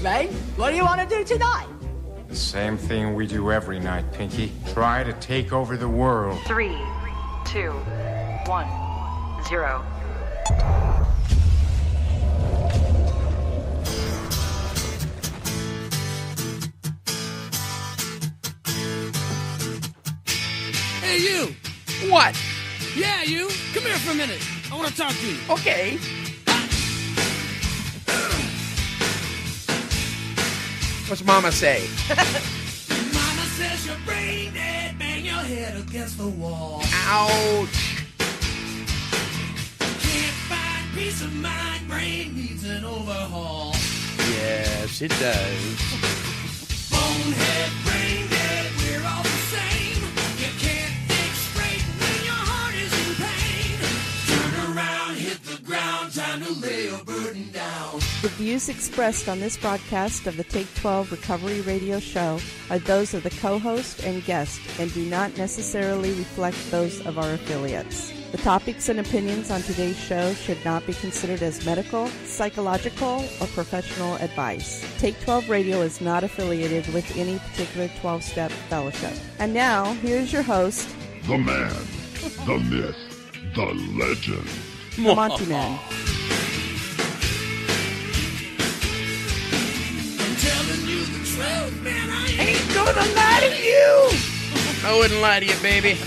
mate. What do you want to do tonight? The same thing we do every night, Pinky. Try to take over the world. 3, 2, 1, 0. Hey, you! What? Yeah, you! Come here for a minute. I want to talk to you. Okay. What's Mama say? Mama says you're brain dead, bang your head against the wall. Ouch. Can't find peace of mind, brain needs an overhaul. Yes, it does. Bonehead, brain dead, we're all the same. You can't think straight when your heart is in pain. Turn around, hit the ground, time to lay your burden down. The views expressed on this broadcast of the Take 12 Recovery Radio Show are those of the co-host and guest and do not necessarily reflect those of our affiliates. The topics and opinions on today's show should not be considered as medical, psychological, or professional advice. Take 12 Radio is not affiliated with any particular 12-step fellowship. And now, here's your host, The man, the myth, the legend. the Monty Man. I'm telling you the truth, man, I Ain't gonna lie to you. I wouldn't lie to you, baby.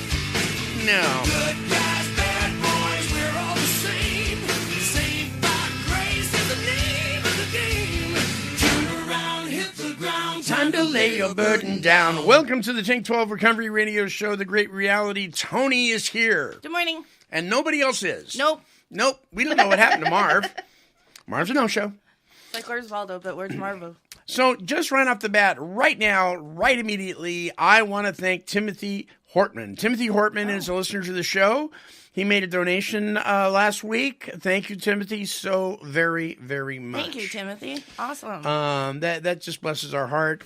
No. good guys, bad boys, we're all the same. Saved by grace is the name of the game. Turn around, hit the ground, Time to lay your burden down. Welcome to the Take 12 Recovery Radio Show, The Great Reality. Tony is here. Good morning. And nobody else is. Nope. Nope. We don't know what happened to Marv. Marv's a no-show. Like, where's Waldo, but where's Marvo? So just right off the bat, right now, right immediately, I want to thank Timothy Hortman. Timothy Hortman is a listener to the show. He made a donation last week. Thank you, Timothy, so very, very much. Thank you, Timothy. Awesome. That just blesses our heart.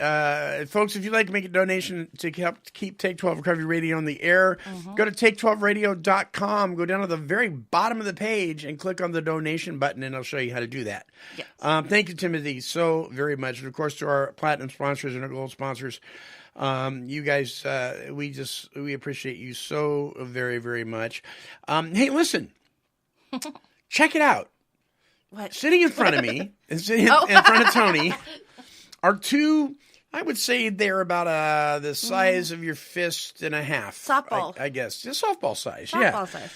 Folks, if you'd like to make a donation to help keep Take 12 Recovery Radio on the air, go to take12radio.com. Go down to the very bottom of the page and click on the donation button, and I'll show you how to do that. Yes. Thank you, Timothy, so very much. And, of course, to our platinum sponsors and our gold sponsors, you guys, we appreciate you so very, very much. Hey, listen, check it out. What? Sitting in front of me, and sitting in front of Tony, are two, I would say they're about the size of your fist and a half. Softball. I guess. Just softball size, Softball size.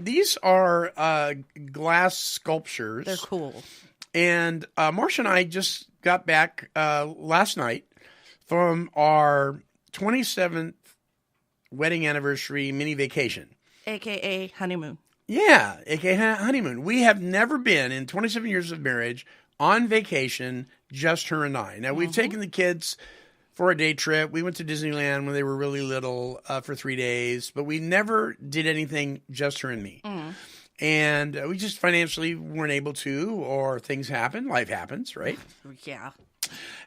These are glass sculptures. They're cool. And Marcia and I just got back last night from our 27th wedding anniversary mini vacation. A.K.A. honeymoon. Yeah, a.k.a. honeymoon. We have never been, in 27 years of marriage, on vacation, just her and I. Now, we've taken the kids for a day trip. We went to Disneyland when they were really little for 3 days, but we never did anything just her and me. And we just financially weren't able to, or things happen. Life happens, right? Yeah.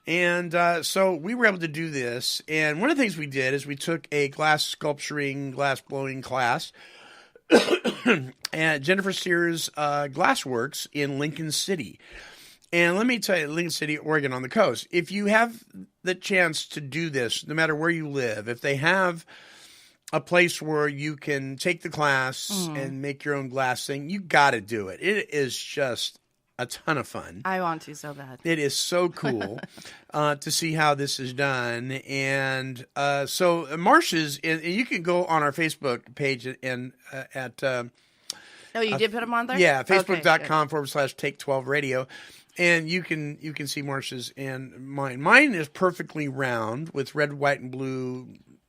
And so we were able to do this. And one of the things we did is we took a glass sculpturing, glass blowing class at Jennifer Sears Glassworks in Lincoln City. And let me tell you, Lincoln City, Oregon, on the coast. If you have the chance to do this, no matter where you live, if they have a place where you can take the class and make your own glass thing, you got to do it. It is just a ton of fun. I want to so bad. It is so cool to see how this is done. And so Marcia's, and you can go on our Facebook page and at... Oh, you did put them on there? Yeah, Okay, facebook.com/take12radio. And you can see Marcia's and mine. Mine is perfectly round with red, white, and blue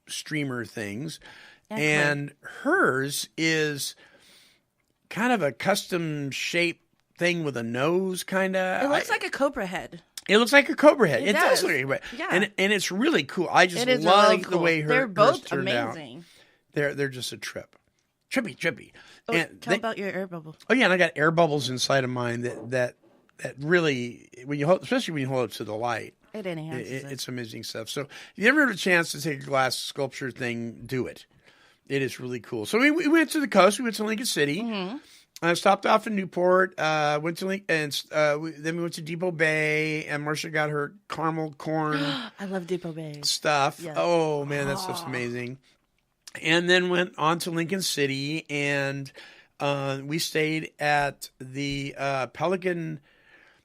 streamer things. And hers is kind of a custom shape thing with a nose, kind of. It looks like a cobra head. It looks like a cobra head. It does does. look like a Yeah. and it's really cool. I just It is love really the cool. way They're hers both turned amazing. out. They're just a trip. Trippy. Oh, And tell about your air bubble. Oh yeah, and I got air bubbles inside of mine that really, when you hold, especially when you hold it to the light, It enhances it. it's amazing stuff. So if you ever have a chance to take a glass sculpture thing, do it. It is really cool. So we went to the coast. We went to Lincoln City, I stopped off in Newport, went to then we went to Depot Bay, and Marcia got her caramel corn I love Depot Bay. stuff. Yes. Oh, man, that stuff's amazing. And then went on to Lincoln City, and we stayed at the Pelican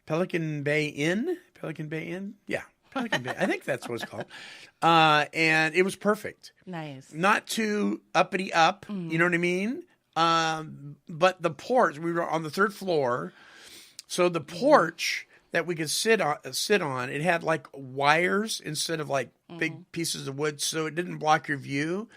Bay Inn. Pelican Bay Inn? Yeah, Pelican Bay. I think that's what it's called. And it was perfect. Nice. Not too uppity up, you know what I mean? But the porch, we were on the third floor, so the porch that we could sit on, it had like wires instead of like big pieces of wood, so it didn't block your view.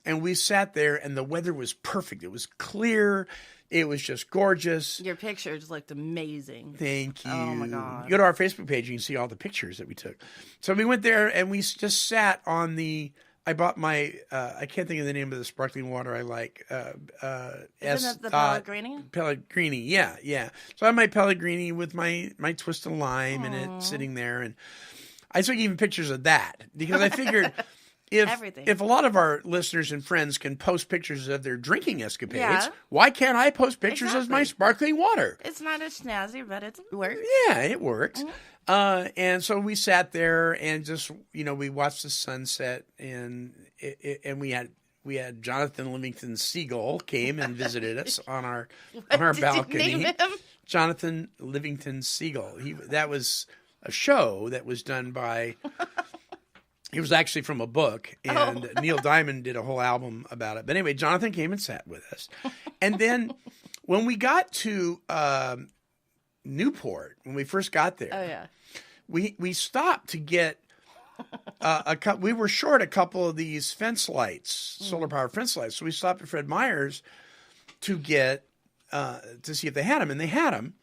And we sat there, and the weather was perfect. It was clear. It was just gorgeous. Your pictures looked amazing. Thank you. Oh, my God. You go to our Facebook page, you can see all the pictures that we took. So we went there, and we just sat on I bought my, I can't think of the name of the sparkling water I like. Isn't it the Pellegrini? Pellegrini, yeah. So I had my Pellegrini with my twist of lime in it sitting there. And I took even pictures of that because I figured if a lot of our listeners and friends can post pictures of their drinking escapades, why can't I post pictures of my sparkling water? It's not as snazzy, but it works. Yeah, it works. And so we sat there and just, we watched the sunset, and we had Jonathan Livingston Seagull came and visited us on our balcony. You name him? Jonathan Livingston Seagull. That was a show that was done by. It was actually from a book, and Neil Diamond did a whole album about it. But anyway, Jonathan came and sat with us, and then when we got to Newport, when we first got there, we stopped to get we were short a couple of these fence lights, solar power fence lights. So we stopped at Fred Meyer's to get to see if they had them, and they had them.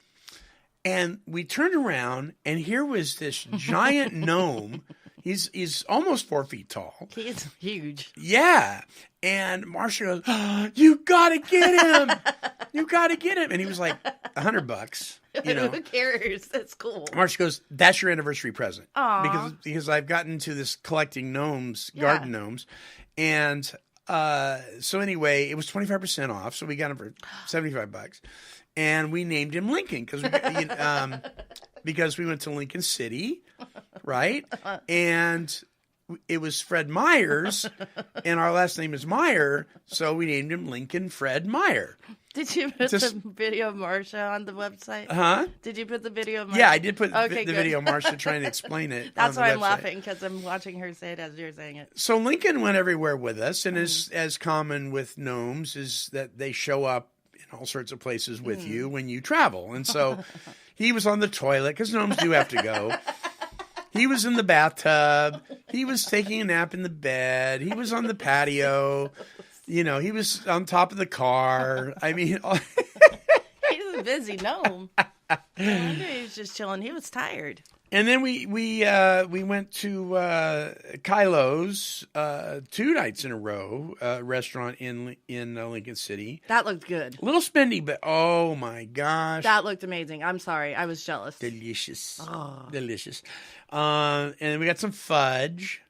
And we turned around, and here was this giant gnome. He's almost 4 feet tall. He's huge. Yeah. And Marcia goes, "Oh, you got to get him. You got to get him." And he was like $100, Who cares? That's cool. Marcia goes, "That's your anniversary present." Aw. Because I've gotten to this collecting gnomes, garden gnomes. And so anyway, it was 25% off. So we got him for $75. And we named him Lincoln because we went to Lincoln City, right? And it was Fred Meyer's, and our last name is Meyer, so we named him Lincoln Fred Meyer. Did you put the video of Marcia on the website? Huh? Did you put the video of Marcia? Yeah, I did put the good. video of Marcia trying to explain it. That's on why the I'm website. laughing, because I'm watching her say it as you're saying it. So Lincoln went everywhere with us, and as common with gnomes is that they show up in all sorts of places with you when you travel. And so he was on the toilet, because gnomes do have to go. He was in the bathtub. He was taking a nap in the bed. He was on the patio. He was on top of the car. I mean, He's a busy gnome. I wonder he was just chilling. He was tired. and then we went to Kylo's 2 nights in a row, restaurant in Lincoln City. That looked good. A little spendy, but oh my gosh, That looked amazing. I'm sorry. I was jealous. delicious, delicious. And then we got some fudge.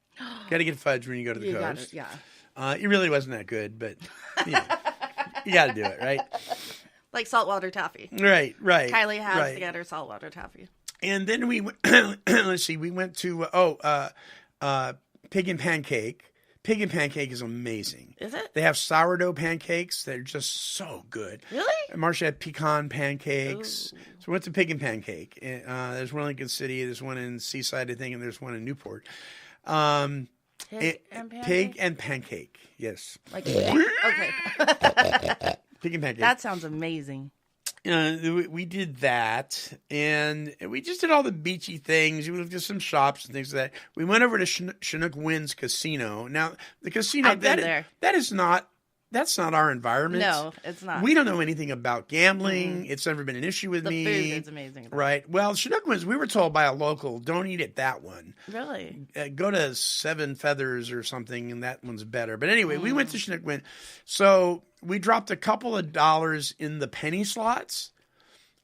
Got to get fudge when you go to the You got coast. it, yeah. It really wasn't that good, but you got to do it, right? Like saltwater taffy. Right. Kylie has right. to get her saltwater taffy. And then we let's see, we went to Pig and Pancake. Pig and Pancake is amazing. Is it? They have sourdough pancakes that are just so good. Really? And Marcia had pecan pancakes. Ooh. So we went to Pig and Pancake. There's one in Lincoln City, there's one in Seaside, I think, and there's one in Newport. Pig and Pancake? Pig and Pancake, yes. Like, okay. Pig and Pancake. That sounds amazing. We did that, and we just did all the beachy things. We looked at some shops and things like that. We went over to Chinook Wind's Casino. Now, the casino, I've been there. That's not our environment. No, it's not. We don't know anything about gambling. It's never been an issue with me. The food is amazing. Right. Well, Chinook Wind's, we were told by a local, don't eat at that one. Really? Go to Seven Feathers or something, and that one's better. But anyway, we went to Chinook Wind. So we dropped a couple of dollars in the penny slots.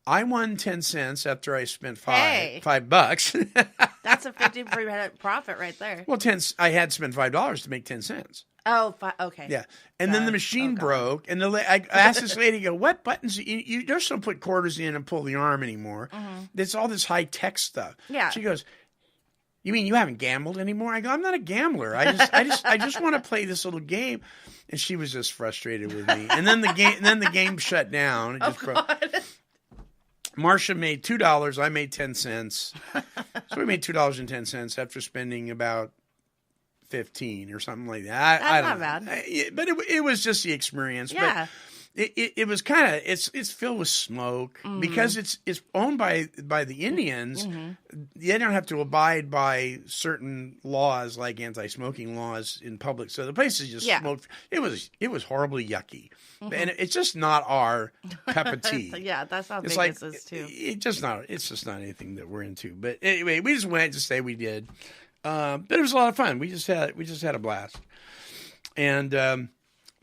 I won 10 cents after I spent $5. That's a 50% profit right there. Well, I had spent $5 to make 10 cents. Oh, okay. Yeah. And then the machine broke. And I asked this lady, what buttons? You just don't put quarters in and pull the arm anymore. It's all this high-tech stuff. Yeah. She goes, you mean you haven't gambled anymore? I go, I'm not a gambler. I just want to play this little game. And she was just frustrated with me. And then the game shut down. It just broke. Marcia made $2. I made 10 cents. So we made $2.10 after spending about 15 or something like that. That's not bad. But it was just the experience. Yeah. But it was kind of it's filled with smoke because it's owned by the Indians. They don't have to abide by certain laws like anti-smoking laws in public. So the place is just smoked. It was horribly yucky, and it's just not our cup of tea. Yeah, that's how it's Vegas is too. It's just not anything that we're into. But anyway, we just went to say we did. But it was a lot of fun. We just had a blast, and.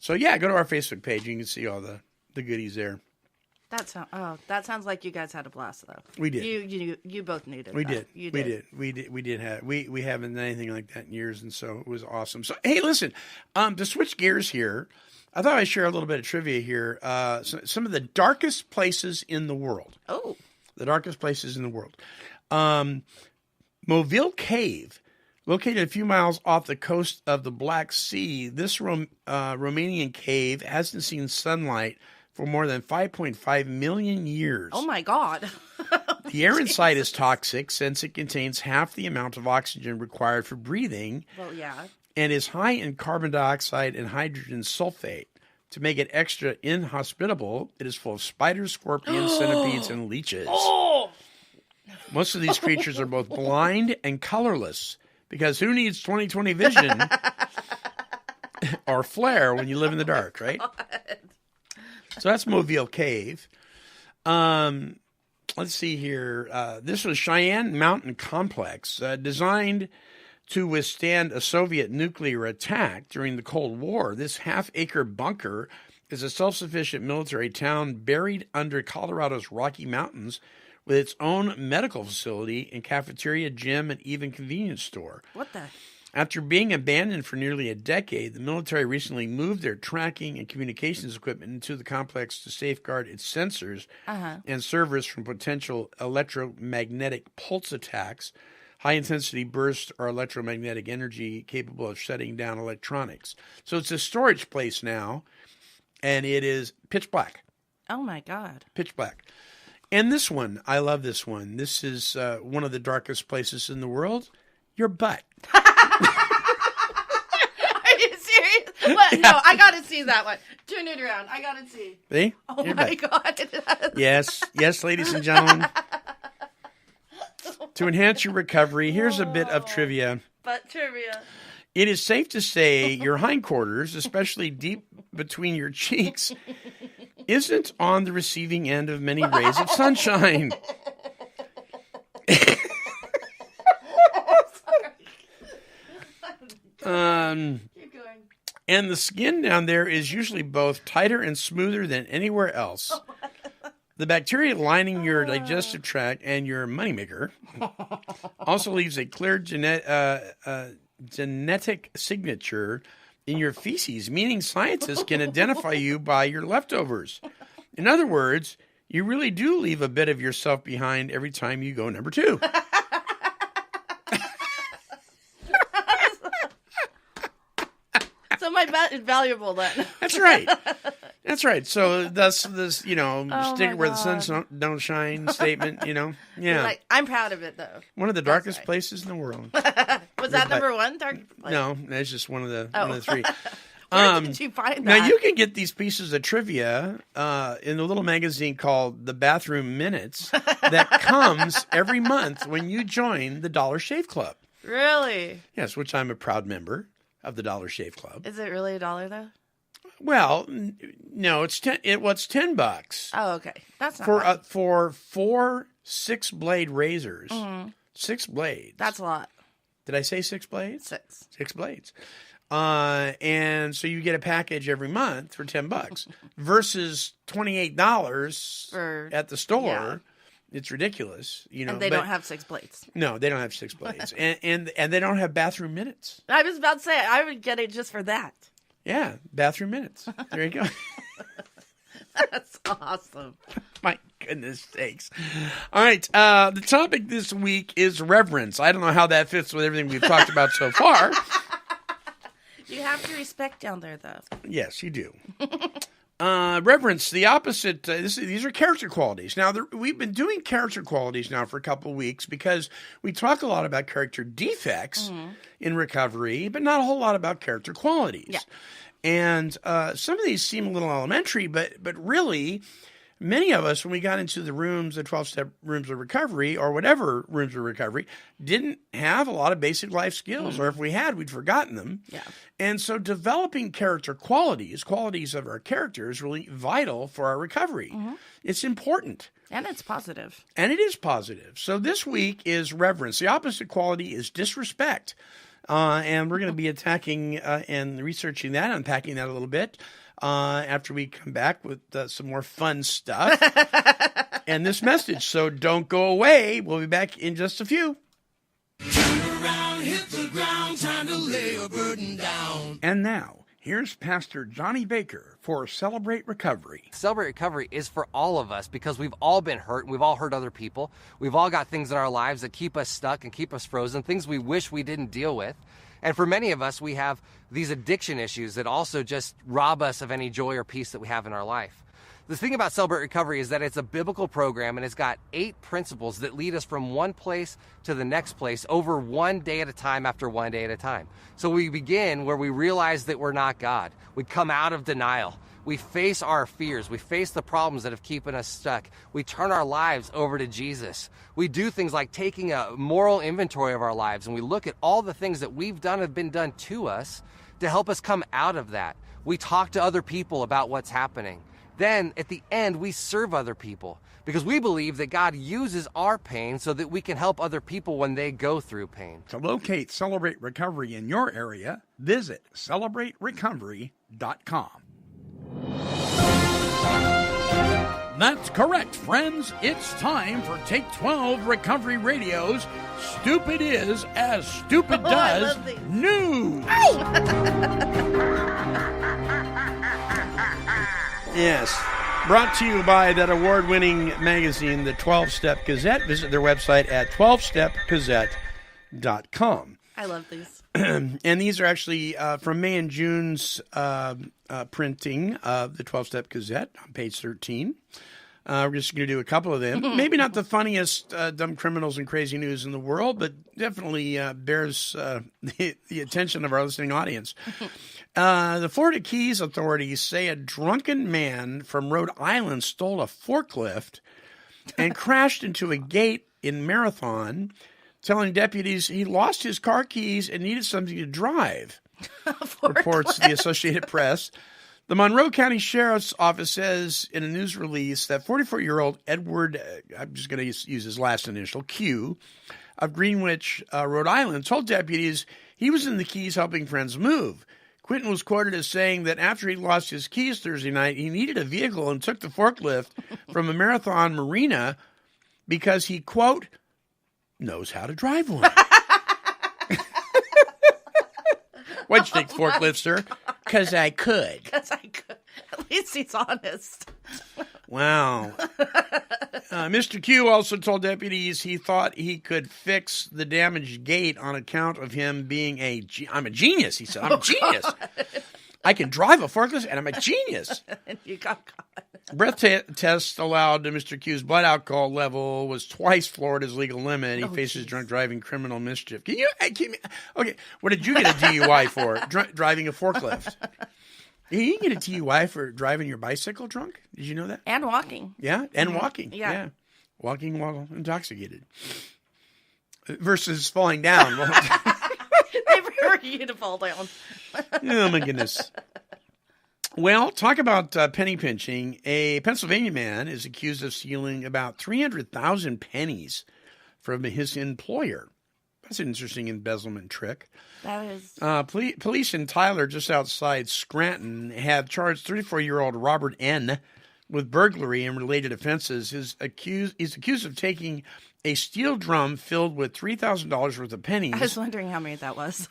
So yeah, go to our Facebook page. You can see all the goodies there. That sounds like you guys had a blast though. We did. You both needed. We that. did. We did. We haven't done anything like that in years, and so it was awesome. So hey, listen, to switch gears here, I thought I'd share a little bit of trivia here. Some of the darkest places in the world. Oh, the darkest places in the world. Moville Cave. Located a few miles off the coast of the Black Sea, this Romanian cave hasn't seen sunlight for more than 5.5 million years. Oh, my God. The air inside is toxic since it contains half the amount of oxygen required for breathing. Well, yeah. And is high in carbon dioxide and hydrogen sulfate. To make it extra inhospitable, it is full of spiders, scorpions, centipedes, and leeches. Oh! Most of these creatures are both blind and colorless. Because who needs 20/20 vision or flare when you live in the dark, right? So that's Moville Cave. Let's see here. This was Cheyenne Mountain Complex, designed to withstand a Soviet nuclear attack during the Cold War. This half-acre bunker is a self-sufficient military town buried under Colorado's Rocky Mountains, with its own medical facility and cafeteria, gym, and even convenience store. What the? After being abandoned for nearly a decade, the military recently moved their tracking and communications equipment into the complex to safeguard its sensors and servers from potential electromagnetic pulse attacks, high-intensity bursts, or electromagnetic energy capable of shutting down electronics. So it's a storage place now, and it is pitch black. Oh, my God. Pitch black. And this one, I love this one. This is one of the darkest places in the world. Your butt. Are you serious? What? Yeah. No, I got to see that one. Turn it around. I got to see. See? Oh, Your my butt. God. Yes, ladies and gentlemen. To enhance your recovery, here's a bit of trivia. Butt trivia. It is safe to say your hindquarters, especially deep between your cheeks, isn't on the receiving end of many rays of sunshine. Keep going. And the skin down there is usually both tighter and smoother than anywhere else. The bacteria lining your digestive tract and your moneymaker also leaves a clear genetic signature in your feces, meaning scientists can identify you by your leftovers. In other words, you really do leave a bit of yourself behind every time you go number 2. So my butt is valuable then. That's right. That's right. So that's this, stick it where the sun don't shine statement, Yeah. Like, I'm proud of it though. One of the darkest places in the world. Was that number 1? Dark place? No, that's just one of the 3. Where did you find that? Now you can get these pieces of trivia in a little magazine called The Bathroom Minutes that comes every month when you join the Dollar Shave Club. Really? Yes, which I'm a proud member of the Dollar Shave Club. Is it really $1 though? Well, no, it's $10. Oh, okay. That's not for bad. For 4 6-blade razors. 6 blades. That's a lot. Did I say 6 blades? 6. 6 blades. And so you get a package every month for $10 versus $28 at the store. Yeah. It's ridiculous, And they don't have 6 blades. No, they don't have 6 blades, and they don't have bathroom minutes. I was about to say I would get it just for that. Yeah, bathroom minutes. There you go. That's awesome. My goodness sakes. All right. The topic this week is reverence. I don't know how that fits with everything we've talked about so far. You have to respect down there, though. Yes, you do. Reverence, the opposite. These are character qualities. Now, we've been doing character qualities now for a couple of weeks because we talk a lot about character defects in recovery, but not a whole lot about character qualities. Yeah. And some of these seem a little elementary, but really, many of us, when we got into the 12-step rooms of recovery or whatever rooms of recovery, didn't have a lot of basic life skills, or if we had, we'd forgotten them. Yeah. And so developing character qualities of our character is really vital for our recovery. It's important. And it's positive. And it is positive. So this week is reverence. The opposite quality is disrespect. And we're going to be attacking and researching that, unpacking that a little bit after we come back with some more fun stuff and this message. So don't go away. We'll be back in just a few. Turn around, hit the ground, time to lay a burden down. And now, here's Pastor Johnny Baker for Celebrate Recovery. Celebrate Recovery is for all of us because we've all been hurt and we've all hurt other people. We've all got things in our lives that keep us stuck and keep us frozen, things we wish we didn't deal with. And for many of us, we have these addiction issues that also just rob us of any joy or peace that we have in our life. The thing about Celebrate Recovery is that it's a biblical program and it's got 8 principles that lead us from one place to the next place over one day at a time after one day at a time. So we begin where we realize that we're not God. We come out of denial. We face our fears. We face the problems that have keeping us stuck. We turn our lives over to Jesus. We do things like taking a moral inventory of our lives and we look at all the things that we've done have been done to us to help us come out of that. We talk to other people about what's happening. Then, at the end, we serve other people because we believe that God uses our pain so that we can help other people when they go through pain. To locate Celebrate Recovery in your area, visit celebraterecovery.com. That's correct, friends. It's time for Take 12 Recovery Radio's Stupid Is As Stupid Does News. Yes. Brought to you by that award-winning magazine, the 12-Step Gazette. Visit their website at 12stepgazette.com. I love these. And these are actually from May and June's printing of the 12-Step Gazette on page 13. We're just going to do a couple of them. Maybe not the funniest dumb criminals and crazy news in the world, but definitely bears the attention of our listening audience. The Florida Keys authorities say a drunken man from Rhode Island stole a forklift and crashed into a gate in Marathon, telling deputies he lost his car keys and needed something to drive, reports the Associated Press. The Monroe County Sheriff's Office says in a news release that 44-year-old Edward, I'm just going to use his last initial, Q, of Greenwich, Rhode Island, told deputies he was in the Keys helping friends move. Quinton was quoted as saying that after he lost his keys Thursday night, he needed a vehicle and took the forklift from a Marathon marina because he, quote, knows how to drive one. Why'd you take the forklift, sir? Because I could. Because I could. At least he's honest. Wow. Mr. Q also told deputies he thought he could fix the damaged gate on account of him being I'm a genius, he said. I'm a genius. I can drive a forklift and I'm a genius. And you got caught. Breath test allowed to Mr. Q's blood alcohol level was twice Florida's legal limit. He faces drunk driving criminal mischief. Okay, what did you get a DUI for? Driving a forklift. You can get a DUI for driving your bicycle drunk? Did you know that? And walking. Yeah, and walking. Yeah. Walking while intoxicated. Versus falling down. They prefer you to fall down. Oh, my goodness. Well, talk about penny pinching. A Pennsylvania man is accused of stealing about 300,000 pennies from his employer. That's an interesting embezzlement trick. That is. Police in Tyler, just outside Scranton, have charged 34-year-old Robert N. with burglary and related offenses. He's accused of taking a steel drum filled with $3,000 worth of pennies. I was wondering how many that was.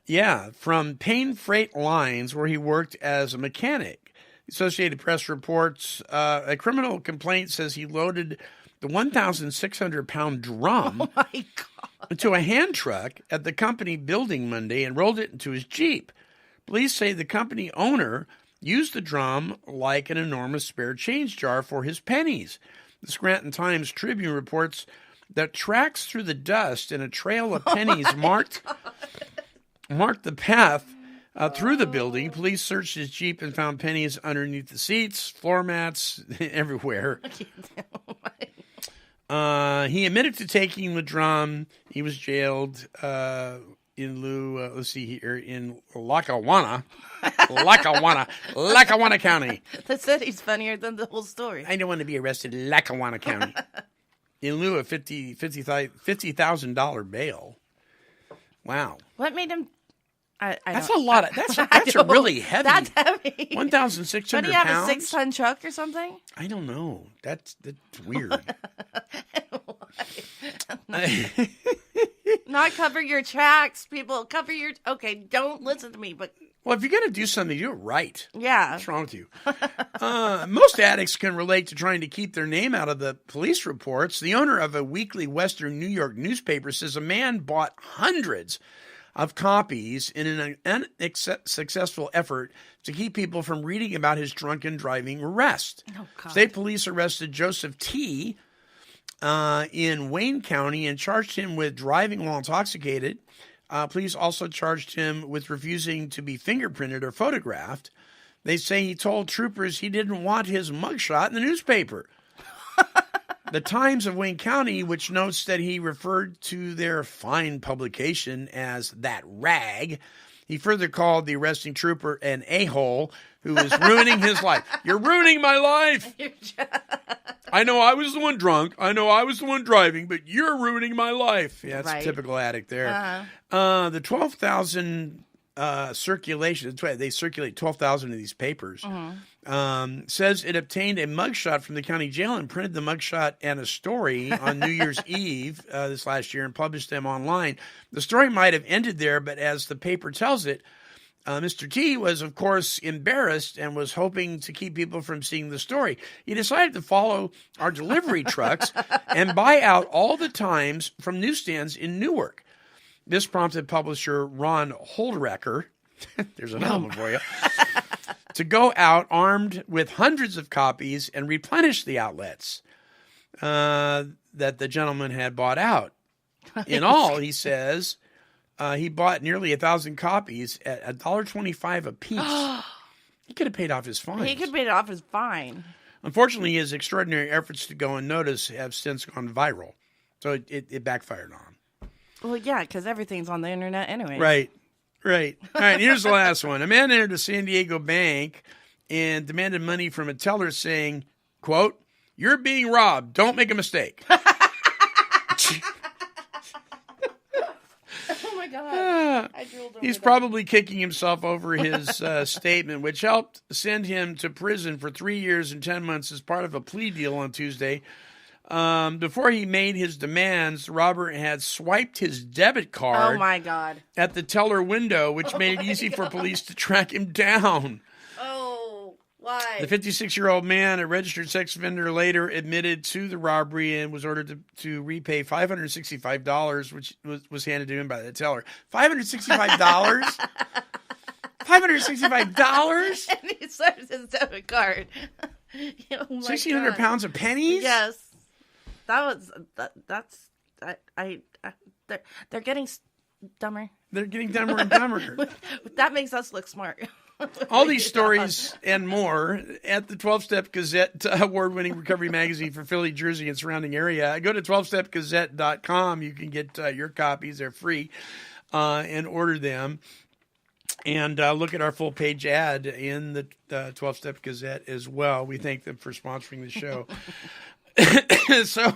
Yeah, from Payne Freight Lines, where he worked as a mechanic. The Associated Press reports a criminal complaint says he loaded the 1,600-pound drum Oh, my God. into a hand truck at the company building Monday and rolled it into his Jeep. Police say the company owner used the drum like an enormous spare change jar for his pennies. The Scranton Times-Tribune reports that tracks through the dust and a trail of pennies marked the path through the building. Police searched his Jeep and found pennies underneath the seats, floor mats, everywhere. He admitted to taking the drum. He was jailed in Lackawanna County. They said he's funnier than the whole story. I don't want to be arrested in Lackawanna County. In lieu of $50,000 bail. Wow. What made him... That's a lot. That's a really heavy. That's heavy. 1,600 Don't he have pounds? a 6-ton truck or something? I don't know. That's weird. Not cover your tracks, people. Cover your... Okay, don't listen to me, but... Well, if you're going to do something, do it right. Yeah. What's wrong with you? Most addicts can relate to trying to keep their name out of the police reports. The owner of a weekly Western New York newspaper says a man bought hundreds of copies in an unsuccessful effort to keep people from reading about his drunken driving arrest. Oh, God. State police arrested Joseph T. In Wayne County and charged him with driving while intoxicated. Police also charged him with refusing to be fingerprinted or photographed. They say he told troopers he didn't want his mugshot in the newspaper. The Times of Wayne County, which notes that he referred to their fine publication as that rag, he further called the arresting trooper an a-hole who was ruining his life. You're ruining my life. I know I was the one drunk. I know I was the one driving, but you're ruining my life. Yeah, it's Right. a typical addict there. Uh-huh. The 12,000 circulation, they circulate 12,000 of these papers, says it obtained a mugshot from the county jail and printed the mugshot and a story on New Year's Eve this last year and published them online. The story might have ended there, but as the paper tells it, Mr. T was, of course, embarrassed and was hoping to keep people from seeing the story. He decided to follow our delivery trucks and buy out all the Times from newsstands in Newark. This prompted publisher Ron Holdrecker, there's another one for you, to go out armed with hundreds of copies and replenish the outlets that the gentleman had bought out. In all, he says... he bought nearly 1,000 copies at $1.25 a piece. He could have paid off his fines. He could pay it off his fine. Unfortunately, his extraordinary efforts to go unnoticed have since gone viral. So it backfired on him. Well, yeah, because everything's on the internet anyway. Right. All right, here's the last one. A man entered a San Diego bank and demanded money from a teller saying, quote, "You're being robbed. Don't make a mistake." God. I drooled over He's that. probably kicking himself over his statement, which helped send him to prison for 3 years and 10 months as part of a plea deal on Tuesday. Before he made his demands, the robber had swiped his debit card Oh, my God. at the teller window, which made it easy for police to track him down. Oh, why? The 56-year-old man, a registered sex offender, later admitted to the robbery and was ordered to repay $565, which was handed to him by the teller. $565? $565? And he swipes his debit card. Oh, my 1,600 God. pounds of pennies? Yes. They're getting dumber. They're getting dumber and dumber. That makes us look smart. All these stories and more at the 12-Step Gazette, award-winning recovery magazine for Philly, Jersey, and surrounding area. Go to 12stepgazette.com. You can get your copies. They're free and order them. And look at our full-page ad in the 12-Step Gazette as well. We thank them for sponsoring the show. So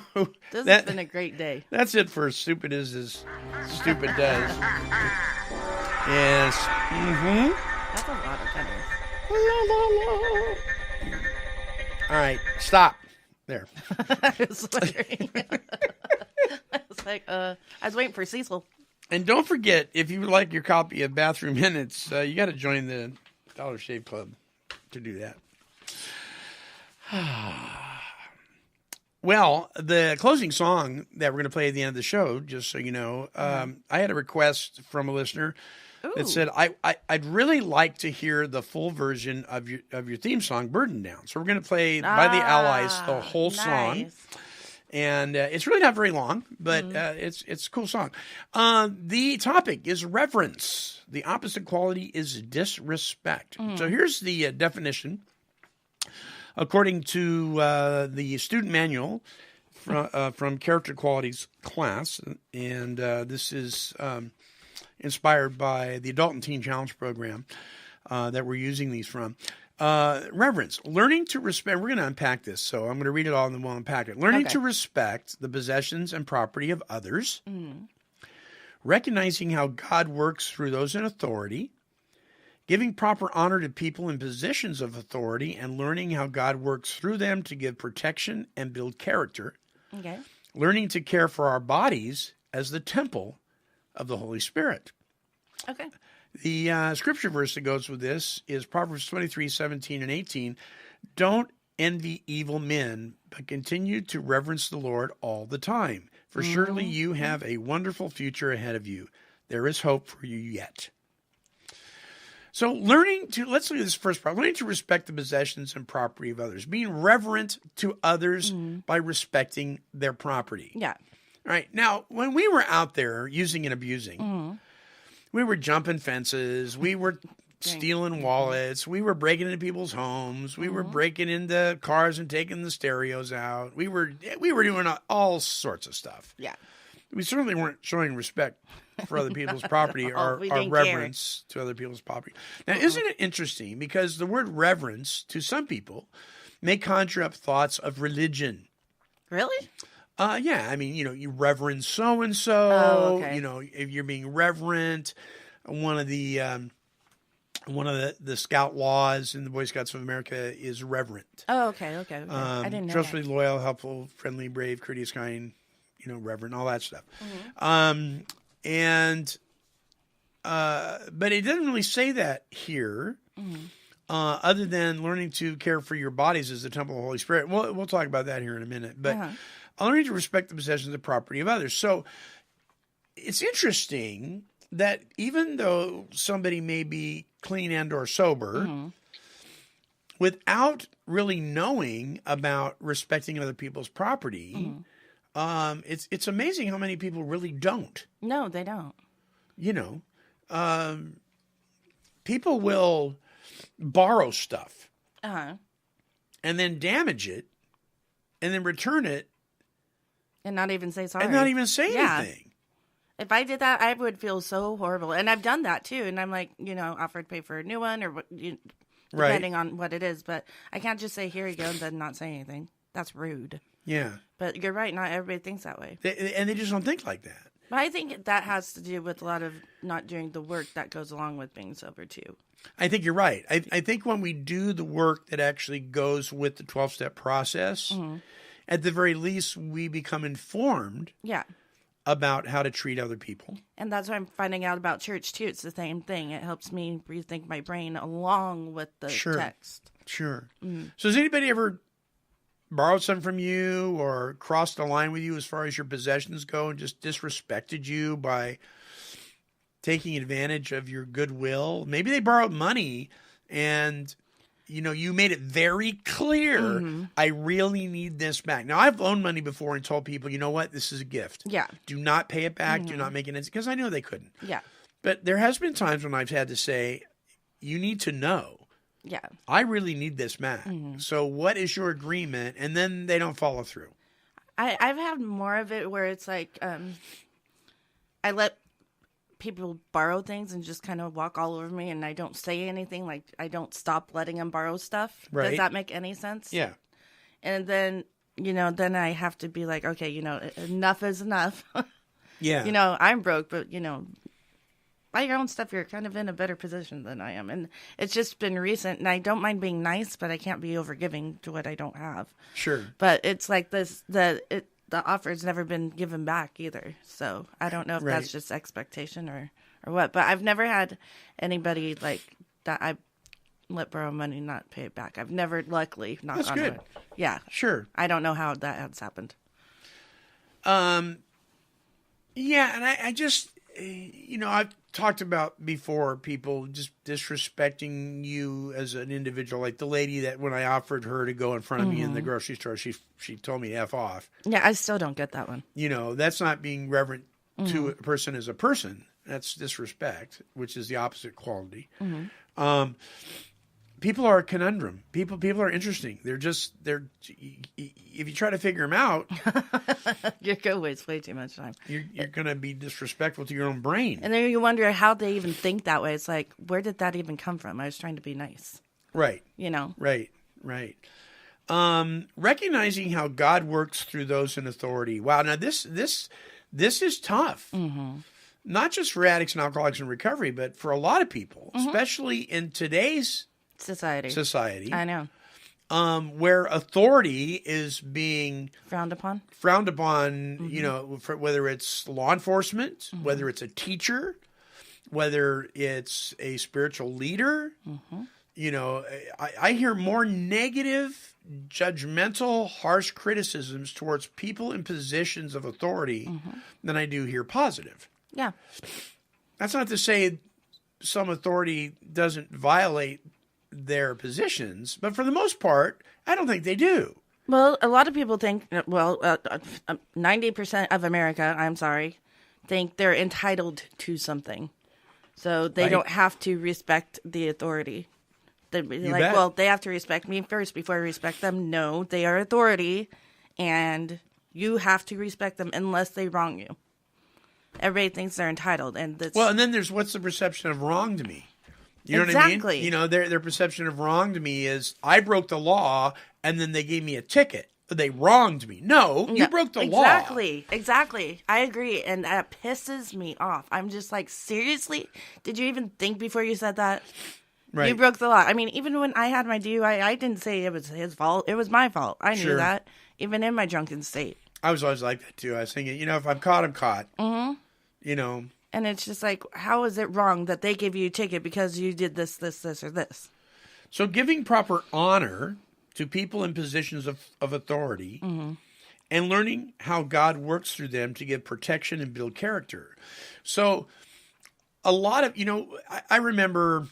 This has been a great day. That's it for Stupid As Stupid Does. Yes. Mm-hmm. That's a lot of pennies. All right, stop. There. I was wondering. I was like, I was waiting for Cecil. And don't forget, if you would like your copy of Bathroom Minutes, you got to join the Dollar Shave Club to do that. Well, the closing song that we're going to play at the end of the show, just so you know, I had a request from a listener that said, I'd really like to hear the full version of your theme song, Burden Down. So we're going to play by the Allies the whole song. And it's really not very long, but it's a cool song. The topic is reverence. The opposite quality is disrespect. So here's the definition. According to the student manual from Character Qualities class, and this is inspired by the Adult and Teen Challenge program that we're using these from. Reverence, learning to respect. We're going to unpack this, so I'm going to read it all and then we'll unpack it. Learning to respect the possessions and property of others, recognizing how God works through those in authority, giving proper honor to people in positions of authority, and learning how God works through them to give protection and build character. Okay. Learning to care for our bodies as the temple of the Holy Spirit. Okay. The scripture verse that goes with this is Proverbs 23:17-18. Don't envy evil men, but continue to reverence the Lord all the time. For surely you have a wonderful future ahead of you. There is hope for you yet. So let's look at this first part. Learning to respect the possessions and property of others. Being reverent to others by respecting their property. Yeah. All right. Now, when we were out there using and abusing, we were jumping fences. We were stealing wallets. We were breaking into people's homes. We were breaking into cars and taking the stereos out. We were doing all sorts of stuff. Yeah. We certainly weren't showing respect for other people's property or reverence to other people's property. Now, isn't it interesting? Because the word reverence to some people may conjure up thoughts of religion. Really? Yeah. I mean, you reverence so-and-so. Oh, okay. If you're being reverent, one of the scout laws in the Boy Scouts of America is reverent. Oh, okay. I didn't know trustworthy, that. loyal, helpful, friendly, brave, courteous, kind, reverent, all that stuff. But it doesn't really say that here, other than learning to care for your bodies as the temple of the Holy Spirit. We'll talk about that here in a minute. But learning to respect the possessions and property of others. So it's interesting that even though somebody may be clean and or sober, without really knowing about respecting other people's property, it's amazing how many people really don't. No, they don't. People will borrow stuff Uh-huh. and then damage it and then return it And not even say sorry. and not even say anything. If I did that, I would feel so horrible. And I've done that too. And I'm like, offered to pay for a new one or depending on what it is. But I can't just say, here you go, and then not say anything. That's rude. Yeah. But you're right. Not everybody thinks that way. And they just don't think like that. But I think that has to do with a lot of not doing the work that goes along with being sober too. I think you're right. I think when we do the work that actually goes with the 12-step process, at the very least, we become informed about how to treat other people. And that's what I'm finding out about church too. It's the same thing. It helps me rethink my brain along with the text. Sure. So has anybody ever borrowed something from you or crossed the line with you as far as your possessions go and just disrespected you by taking advantage of your goodwill? Maybe they borrowed money and you made it very clear, I really need this back. Now, I've loaned money before and told people, you know what, this is a gift. Yeah. Do not pay it back. Do not make it, because I know they couldn't. Yeah. But there has been times when I've had to say, you need to know. Yeah. I really need this back. So what is your agreement? And then they don't follow through. I've had more of it where it's like I let people borrow things and just kind of walk all over me and I don't say anything. Like I don't stop letting them borrow stuff. Right. Does that make any sense? Yeah. And then, then I have to be like, okay, enough is enough. Yeah. I'm broke, but, buy your own stuff, you're kind of in a better position than I am. And it's just been recent, and I don't mind being nice, but I can't be overgiving to what I don't have. Sure. But it's like this, the offer's never been given back either. So I don't know if Right. that's just expectation or what. But I've never had anybody like that I let borrow money and not pay it back. I've never, luckily, knock That's on good. wood. Yeah. Sure. I don't know how that has happened. Yeah, and I just, I've talked about before people just disrespecting you as an individual. Like the lady that when I offered her to go in front of me in the grocery store, she told me F off. Yeah, I still don't get that one. That's not being reverent to a person as a person. That's disrespect, which is the opposite quality. People are a conundrum. People are interesting. If you try to figure them out, You're going to waste way too much time. you're going to be disrespectful to your own brain. And then you wonder how they even think that way. It's like, where did that even come from? I was trying to be nice. Right. Right. Recognizing how God works through those in authority. Wow. Now this is tough. Not just for addicts and alcoholics in recovery, but for a lot of people, especially in today's society. I know. Where authority is being Frowned upon. For whether it's law enforcement, whether it's a teacher, whether it's a spiritual leader. I hear more negative, judgmental, harsh criticisms towards people in positions of authority than I do hear positive. Yeah. That's not to say some authority doesn't violate their positions, but for the most part, I don't think they do. Well, a lot of people think, 90% of America, think they're entitled to something. So they don't have to respect the authority. They'd be like, bet. well, they have to respect me first before I respect them. No, they are authority, and you have to respect them unless they wrong you. Everybody thinks they're entitled, and that's Well, and then there's what's the perception of wrong to me? You know Exactly. what I mean? Their perception of wrong to me is I broke the law and then they gave me a ticket. They wronged me. No, you broke the law. Exactly. I agree, and that pisses me off. I'm just like, seriously? Did you even think before you said that? Right. You broke the law. I mean, even when I had my DUI, I didn't say it was his fault. It was my fault. I knew Sure. that, even in my drunken state. I was always like that too. I was thinking, if I'm caught, I'm caught. And it's just like, how is it wrong that they gave you a ticket because you did this, or this? So giving proper honor to people in positions of authority and learning how God works through them to give protection and build character. So a lot of, I remember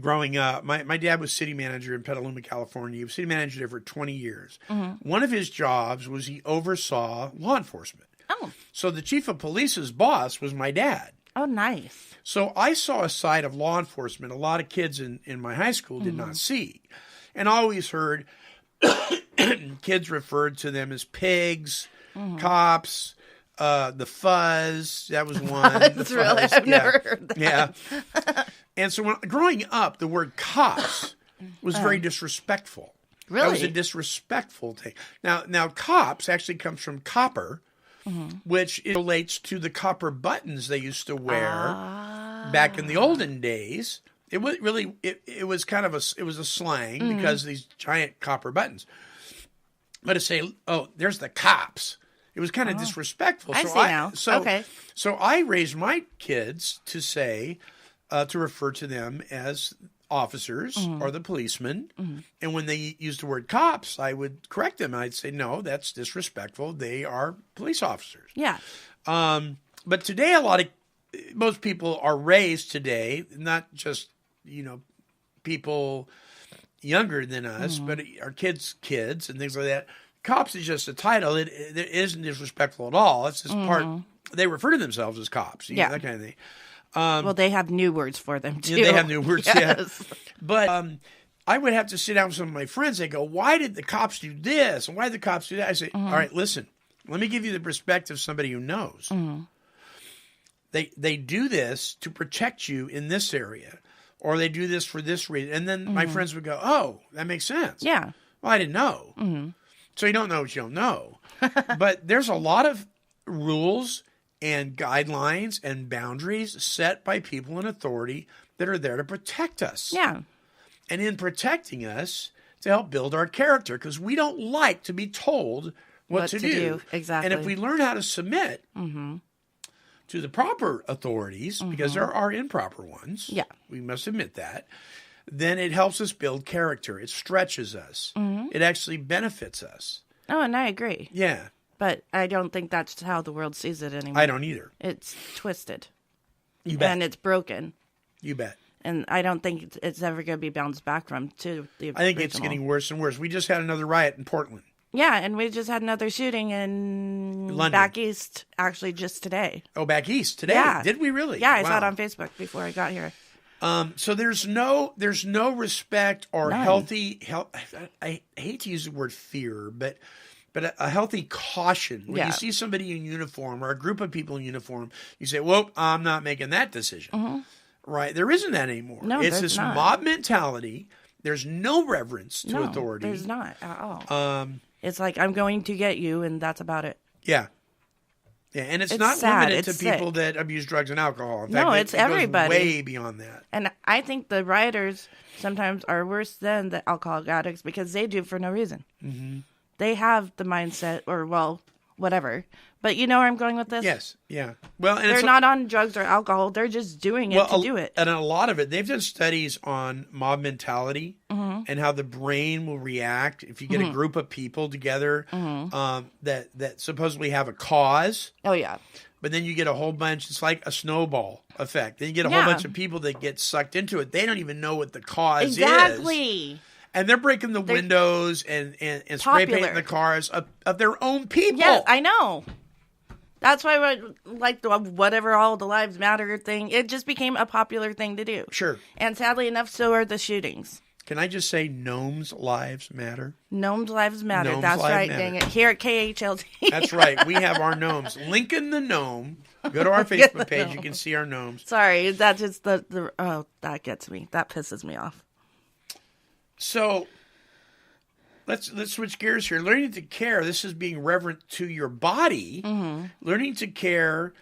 growing up, my dad was city manager in Petaluma, California. He was city manager there for 20 years. One of his jobs was he oversaw law enforcement. Oh. So the chief of police's boss was my dad. Oh, nice. So I saw a side of law enforcement a lot of kids in my high school did not see. And I always heard kids referred to them as pigs, cops, the fuzz. That was one. That's really, I've never heard that. Yeah. And so growing up, the word cops was very disrespectful. Really? That was a disrespectful thing. Now cops actually comes from copper, which relates to the copper buttons they used to wear back in the olden days. It was really it was kind of a slang because of these giant copper buttons. But to say, oh, there's the cops, it was kind of disrespectful. I see now. Okay. So I raised my kids to say, to refer to them as officers or the policemen. And when they used the word cops, I would correct them. I'd say, no, that's disrespectful. They are police officers. Yeah. But today, most people are raised today, not just, people younger than us, but our kids and things like that. Cops is just a title. It isn't disrespectful at all. It's just part, they refer to themselves as cops. Yeah. That kind of thing. Well, they have new words for them, too. Yeah, they have new words, yes. yeah. But I would have to sit down with some of my friends. They go, why did the cops do this? And why did the cops do that? I say, all right, listen, let me give you the perspective of somebody who knows. They do this to protect you in this area, or they do this for this reason. And then my friends would go, oh, that makes sense. Yeah. Well, I didn't know. So you don't know what you don't know. But there's a lot of rules and guidelines and boundaries set by people in authority that are there to protect us. Yeah. And in protecting us, to help build our character, because we don't like to be told what to do. Exactly. And if we learn how to submit to the proper authorities, because there are improper ones, we must admit that, then it helps us build character. It stretches us. It actually benefits us. Oh, and I agree. Yeah. But I don't think that's how the world sees it anymore. I don't either. It's twisted. You bet. And it's broken. You bet. And I don't think it's ever going to be bounced back from to the I think it's original. getting worse and worse. We just had another riot in Portland. Yeah, and we just had another shooting in London. back east, actually, just today. Oh, back east today? Yeah. Did we really? Yeah, I saw Wow. it on Facebook before I got here. So there's no respect or None. healthy. I hate to use the word fear, but a healthy caution. When you see somebody in uniform or a group of people in uniform, you say, "Well, I'm not making that decision." Right? There isn't that anymore. No, it's there's this not. mob mentality. There's no reverence to authority. There's not at all. It's like, I'm going to get you, and that's about it. Yeah. Yeah, and it's It's not sad. limited It's to people sick. that abuse drugs and alcohol. In No, fact, it's it goes everybody. way beyond that. And I think the rioters sometimes are worse than the alcoholic addicts because they do it for no reason. They have the mindset, or, well, whatever. But you know where I'm going with this? Yes, yeah. Well, and They're it's not on drugs or alcohol. They're just doing it to do it. And a lot of it, they've done studies on mob mentality and how the brain will react if you get a group of people together that supposedly have a cause. Oh, yeah. But then you get a whole bunch. It's like a snowball effect. Then you get a whole bunch of people that get sucked into it. They don't even know what the cause is. Exactly. And they're breaking the windows and spray painting the cars of their own people. Yes, I know. That's why, like, the whatever all the lives matter thing, it just became a popular thing to do. Sure. And sadly enough, so are the shootings. Can I just say gnomes' lives matter? Gnomes' lives matter. Gnomes' That's lives right, matter. dang it. Here at KHLT. That's right. We have our gnomes. Lincoln the gnome. Go to our Facebook page. You can see our gnomes. Sorry, that's just the oh, that gets me. That pisses me off. So let's switch gears here. Learning to care. This is being reverent to your body. Learning to care,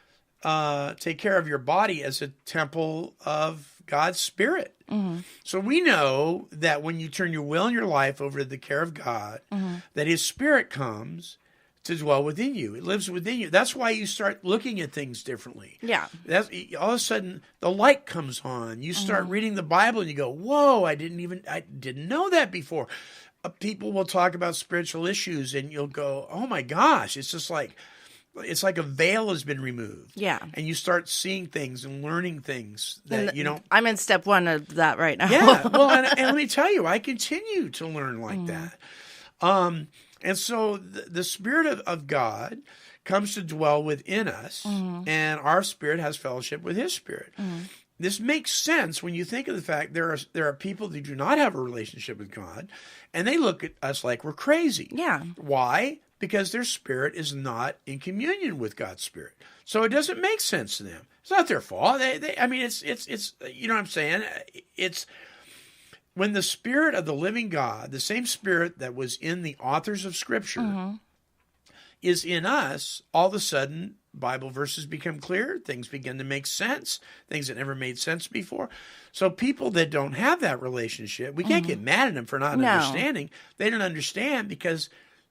take care of your body as a temple of God's Spirit. So we know that when you turn your will and your life over to the care of God, that His Spirit comes to dwell within you. It lives within you. That's why you start looking at things differently. Yeah. That's, all of a sudden, the light comes on. You start reading the Bible and you go, whoa, I didn't know that before. People will talk about spiritual issues and you'll go, oh my gosh, it's like a veil has been removed. Yeah. And you start seeing things and learning things that you don't. I'm in step 1 of that right now. Yeah. Well, and let me tell you, I continue to learn like that. And so the Spirit of God comes to dwell within us, and our spirit has fellowship with His Spirit. This makes sense when you think of the fact there are people who do not have a relationship with God, and they look at us like we're crazy. Yeah. Why? Because their spirit is not in communion with God's Spirit. So it doesn't make sense to them. It's not their fault. I mean, it's you know what I'm saying? It's when the Spirit of the living God, the same Spirit that was in the authors of Scripture, is in us, all of a sudden, Bible verses become clear. Things begin to make sense. Things that never made sense before. So people that don't have that relationship, we can't get mad at them for not understanding. They don't understand because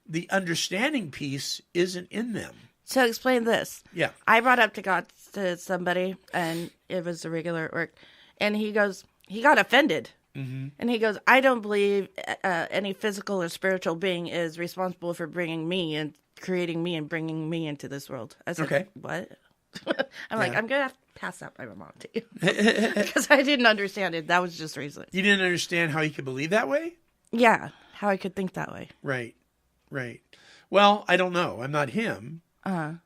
the understanding piece isn't in them. So explain this. Yeah. I brought up to somebody, and it was a regular at work, and he goes, he got offended. And he goes, I don't believe any physical or spiritual being is responsible for bringing me and creating me and bringing me into this world. I said, Okay. What? I'm like, I'm going to have to pass that by my mom to you. Because I didn't understand it. That was just reason. You didn't understand how you could believe that way? Yeah, how I could think that way. Right. Well, I don't know. I'm not him. But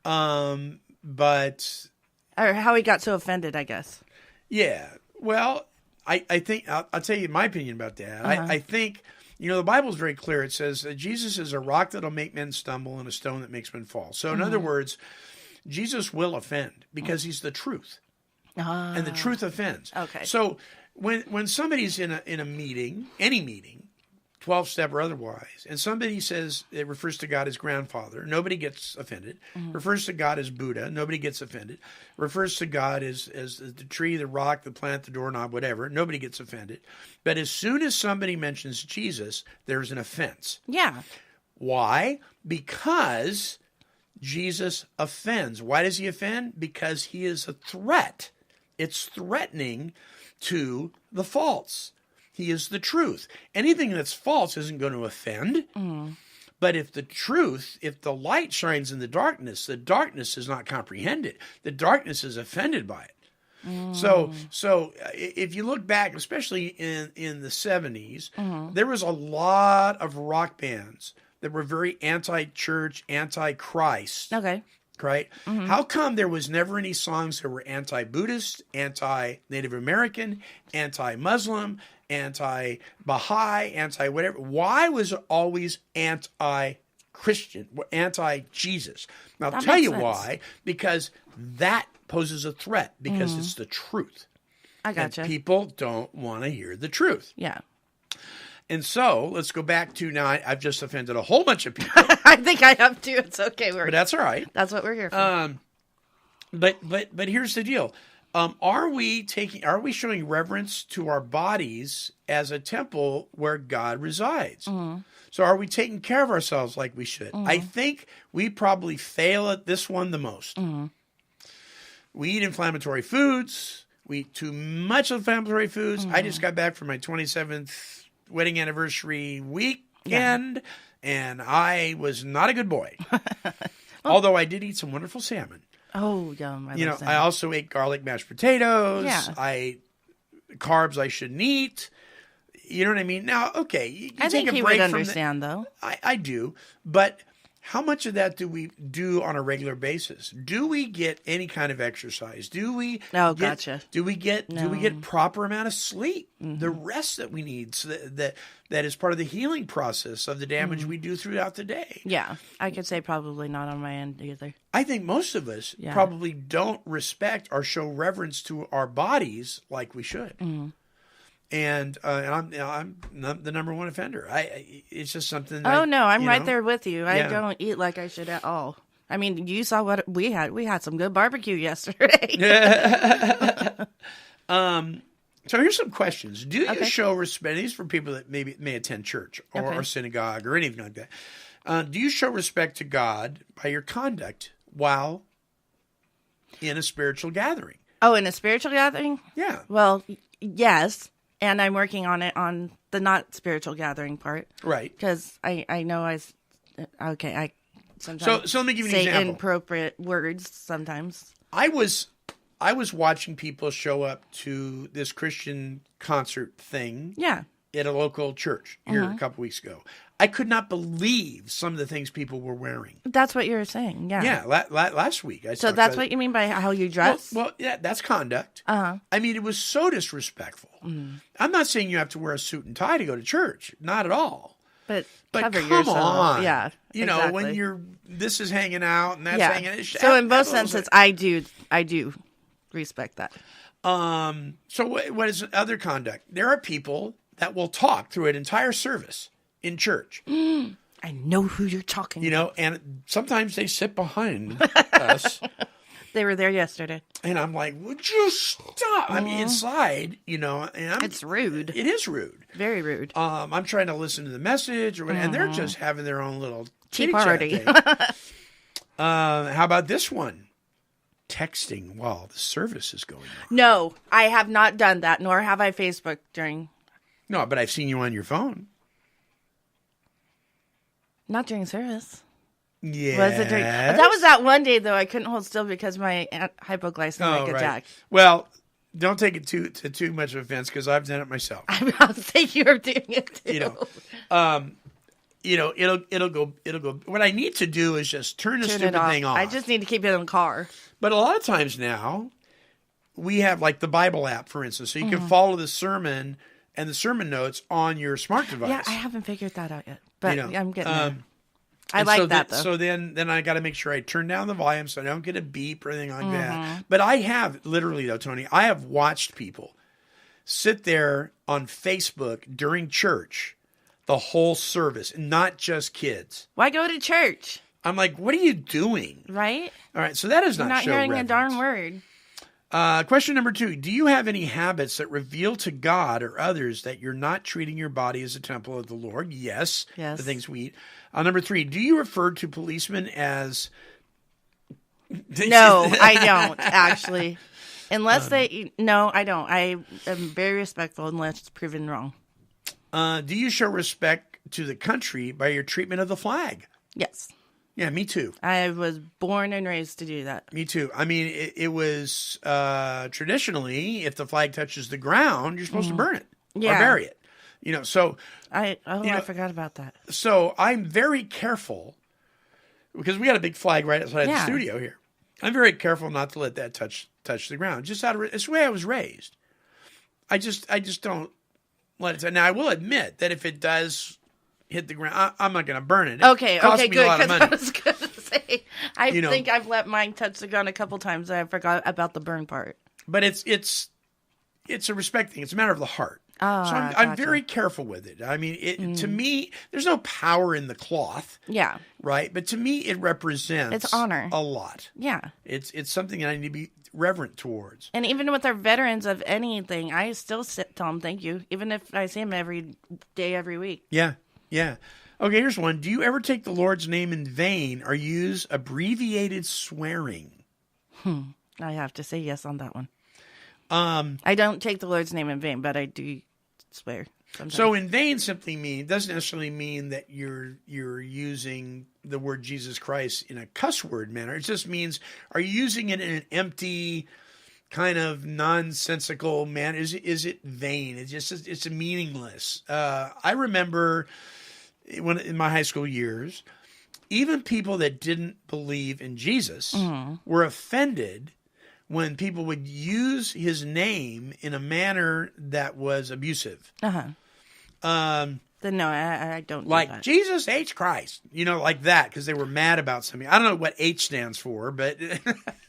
Or how he got so offended, I guess. yeah. Well, I think I'll tell you my opinion about that. I think, the Bible is very clear. It says that Jesus is a rock that'll make men stumble and a stone that makes men fall. So in other words, Jesus will offend because He's the truth. And the truth offends. Okay. So when somebody's in a meeting, any meeting, 12-step or otherwise, and somebody says it refers to God as grandfather, nobody gets offended. Refers to God as Buddha, nobody gets offended. Refers to God as the tree, the rock, the plant, the doorknob, whatever, nobody gets offended. But as soon as somebody mentions Jesus, there's an offense. Yeah. Why? Because Jesus offends. Why does he offend? Because he is a threat. It's threatening to the false. He is the truth. Anything that's false isn't going to offend. But if the truth, if the light shines in the darkness does not comprehend it. The darkness is offended by it. So if you look back, especially in the 70s, there was a lot of rock bands that were very anti-church, anti-Christ. Okay. Right? How come there was never any songs that were anti-Buddhist, anti-Native American, anti-Muslim, anti-Baha'i, anti-whatever? Why was it always anti-Christian, anti-Jesus? Now, I'll tell you why. Because that poses a threat, because it's the truth. I gotcha. And people don't want to hear the truth. Yeah. And so let's go back to now. I've just offended a whole bunch of people. I think I have to. It's okay. But that's all right. That's what we're here for. But here's the deal. Are we showing reverence to our bodies as a temple where God resides? So are we taking care of ourselves like we should? I think we probably fail at this one the most. We eat inflammatory foods. We eat too much inflammatory foods. I just got back from my 27th wedding anniversary weekend, and I was not a good boy. Although I did eat some wonderful salmon. Oh, yum. I love salmon. I also ate garlic mashed potatoes. Yeah. I ate carbs I shouldn't eat. You know what I mean? Now, okay. You I take think a he break would from understand, though. I do. But how much of that do we do on a regular basis? Do we get any kind of exercise? Do we gotcha. Do we get proper amount of sleep? The rest that we need, so that is part of the healing process of the damage we do throughout the day. Yeah. I could say probably not on my end either. I think most of us probably don't respect or show reverence to our bodies like we should. And I'm the number one offender. It's just something. I'm right there with you. I don't eat like I should at all. I mean, you saw what we had. We had some good barbecue yesterday. So here's some questions. Do you show respect? These for people that maybe may attend church or synagogue or anything like that. Do you show respect to God by your conduct while in a spiritual gathering? Oh, in a spiritual gathering? Yeah. Well, yes. And I'm working on it on the not spiritual gathering part. Right. Because I know I sometimes so let me give you an say example. Inappropriate words sometimes. I was watching people show up to this Christian concert thing at a local church here a couple weeks ago. I could not believe some of the things people were wearing. That's what you were saying, yeah. Yeah, last week. So that's what you mean by how you dress? Well, yeah, that's conduct. I mean, it was so disrespectful. I'm not saying you have to wear a suit and tie to go to church. Not at all. But cover come yourself. On. Yeah, you know, when this is hanging out and that's hanging out. So in both senses, I do respect that. So what is other conduct? There are people that will talk through an entire service in church. I know who you're talking about. And sometimes they sit behind us. They were there yesterday. And I'm like, would you stop? I mean, inside, and it's rude. It is rude. Very rude. I'm trying to listen to the message, and they're just having their own little tea party. How about this one? Texting while the service is going on. No, I have not done that, nor have I Facebooked during. No, but I've seen you on your phone. Not during service. Yeah. Was it during? That was that one day though. I couldn't hold still because my hypoglycemic attack. Well, don't take it too much offense because I've done it myself. I'm not saying you're doing it too. It'll go. What I need to do is just turn the stupid thing off. I just need to keep it in the car. But a lot of times now, we have like the Bible app, for instance, so you can follow the sermon and the sermon notes on your smart device. Yeah, I haven't figured that out yet, but I'm getting there. I like that though. So then I got to make sure I turn down the volume so I don't get a beep or anything like that. But I have literally though, Tony, I have watched people sit there on Facebook during church the whole service, not just kids. Why go to church? I'm like, what are you doing? Right? All right, so that is You're not not show hearing reverence. a darn word. Question number 2. Do you have any habits that reveal to God or others that you're not treating your body as a temple of the Lord? Yes. Yes. The things we eat. Number 3. Do you refer to policemen as... No, I don't, actually. Unless No, I don't. I am very respectful unless it's proven wrong. Do you show respect to the country by your treatment of the flag? Yes. Yeah, me too. I was born and raised to do that. Me too. I mean, it was traditionally, if the flag touches the ground, you're supposed to burn it or bury it. You know, so I forgot about that. So I'm very careful because we got a big flag right outside the studio here. I'm very careful not to let that touch the ground. Just out of it's the way I was raised. I just don't let it. Now I will admit that if it does hit the ground, I'm not going to burn it. Okay, costs okay, me good. a lot of Because money. I was going to say, I think I've let mine touch the ground a couple times. And I forgot about the burn part. But it's a respect thing. It's a matter of the heart. Oh, so I'm very careful with it. I mean, to me, there's no power in the cloth. Yeah. Right? But to me, it represents It's honor. a lot. Yeah. It's something that I need to be reverent towards. And even with our veterans of anything, I still tell them thank you, even if I see them every day, every week. Yeah. Yeah. Okay, here's one. Do you ever take the Lord's name in vain or use abbreviated swearing? I have to say yes on that one. I don't take the Lord's name in vain, but I do swear sometimes. So in vain simply doesn't necessarily mean that you're using the word Jesus Christ in a cuss word manner. It just means, are you using it in an empty, kind of nonsensical manner? Is it vain? It's meaningless. I remember when in my high school years, even people that didn't believe in Jesus were offended when people would use his name in a manner that was abusive. Then no, I don't do like that. Jesus H. Christ, like that, because they were mad about something. I don't know what H stands for, but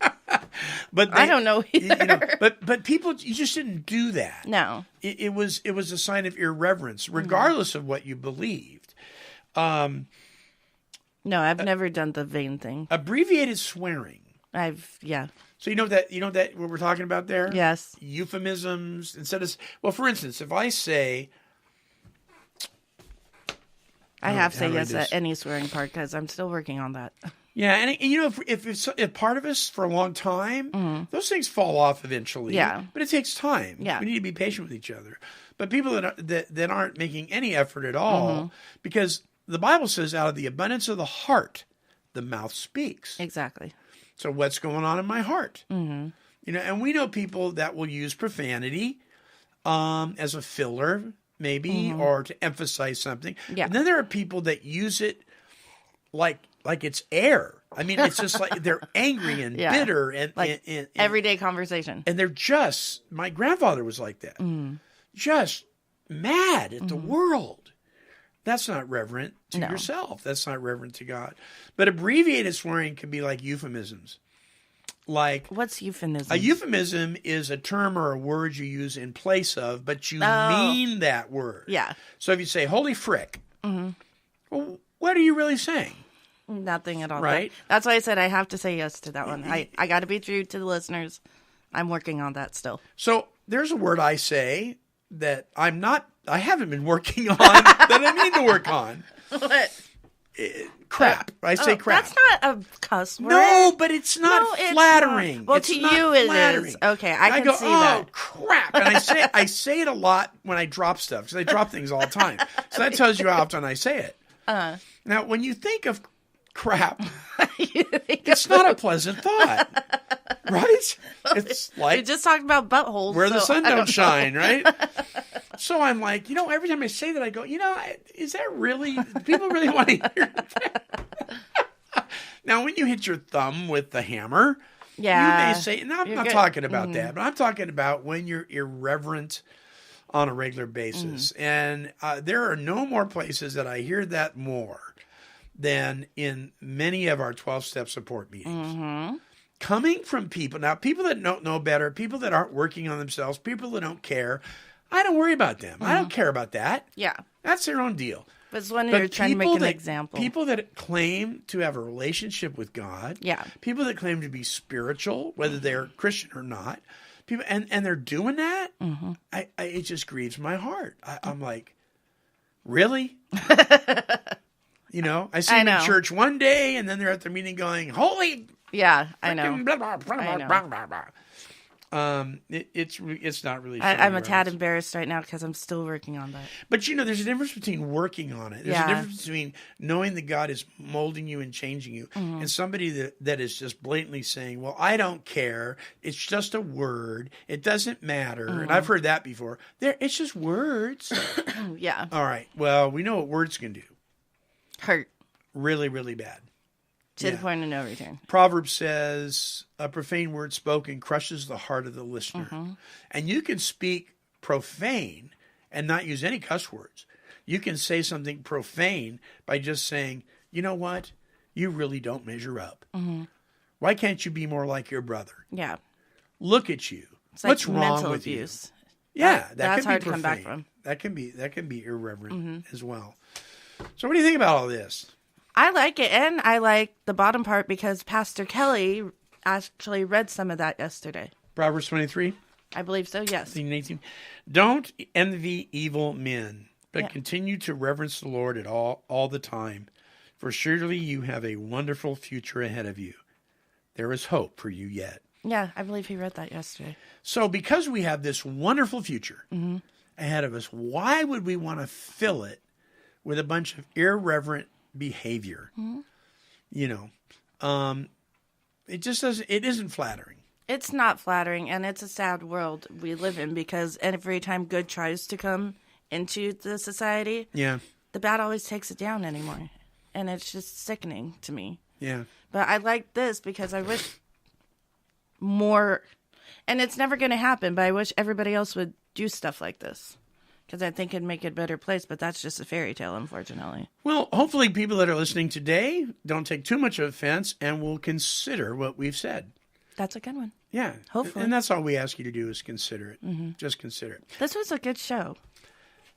I don't know either. But people, you just didn't do that. No, it was a sign of irreverence, regardless of what you believed. No, I've never done the vain thing. Abbreviated swearing. So you know that what we're talking about there? Yes. Euphemisms instead of, well, for instance, if I say, I have to say yes at any swearing part because I'm still working on that. Yeah, and if part of us for a long time, those things fall off eventually. Yeah, but it takes time. Yeah, we need to be patient with each other. But people that aren't making any effort at all, because the Bible says, out of the abundance of the heart, the mouth speaks. Exactly. So what's going on in my heart? And we know people that will use profanity as a filler, maybe, or to emphasize something. Yeah. And then there are people that use it like it's air. I mean, it's just like they're angry and bitter and like and everyday conversation. And they're just, my grandfather was like that, just mad at the world. That's not reverent to yourself. That's not reverent to God. But abbreviated swearing can be like euphemisms. Like, what's euphemism? A euphemism is a term or a word you use in place of, but you mean that word. Yeah. So if you say, holy frick, well, what are you really saying? Nothing at all. Right. That's why I said I have to say yes to that one. I got to be true to the listeners. I'm working on that still. So there's a word I say that I haven't been working on that I need to work on. What? Crap. I say crap. That's not a cuss word. No, but it's not flattering. It's not. Well, it's to not you it flattering. is. Okay, I go, can see that. Oh, crap. And I say it a lot when I drop stuff, because I drop things all the time. So that tells you how often I say it. Now, when you think of crap, it's not a pleasant thought, right? It's like we just talked about buttholes where the sun don't shine, right? So I'm like, every time I say that, I go, is that really? Do people really want to hear that? Now, when you hit your thumb with the hammer, you may say, no, I'm not talking about that, but I'm talking about when you're irreverent on a regular basis. And there are no more places that I hear that more than in many of our 12-step support meetings. Coming from people that don't know better, people that aren't working on themselves, people that don't care. I don't worry about them. I don't care about that. Yeah. That's their own deal. But it's when you're trying to make an example. People that claim to have a relationship with God, Yeah. people that claim to be spiritual, whether they're Christian or not, people and they're doing that, it just grieves my heart. I'm like, really? I see them in church one day, and then they're at their meeting going, holy. Yeah, I know. Blah, blah, blah, I know. blah, blah, blah. It's not really. I'm a tad embarrassed right now because I'm still working on that. But there's a difference between working on it. There's a difference between knowing that God is molding you and changing you, and somebody that is just blatantly saying, "Well, I don't care. It's just a word. It doesn't matter." And I've heard that before. It's just words. Yeah. All right. Well, we know what words can do. Hurt. Really, really bad. To the point of no return. Proverbs says, a profane word spoken crushes the heart of the listener. And you can speak profane and not use any cuss words. You can say something profane by just saying, you know what? You really don't measure up. Why can't you be more like your brother? Yeah. Look at you. It's What's like wrong mental with abuse. you? Yeah, that's can hard be to come back profane. from. That can be irreverent as well. So what do you think about all this? I like it, and I like the bottom part because Pastor Kelly actually read some of that yesterday. Proverbs 23? I believe so, yes. 18. Don't envy evil men, but continue to reverence the Lord at all the time, for surely you have a wonderful future ahead of you. There is hope for you yet. Yeah, I believe he read that yesterday. So because we have this wonderful future ahead of us, why would we want to fill it with a bunch of irreverent behavior? It just doesn't. It isn't flattering. It's not flattering, and it's a sad world we live in because every time good tries to come into the society, the bad always takes it down anymore, and it's just sickening to me. Yeah. But I like this because I wish more, and it's never going to happen, but I wish everybody else would do stuff like this. Because I think it'd make it a better place, but that's just a fairy tale, unfortunately. Well, hopefully people that are listening today don't take too much offense and will consider what we've said. That's a good one. Yeah. Hopefully. And that's all we ask you to do is consider it. Just consider it. This was a good show.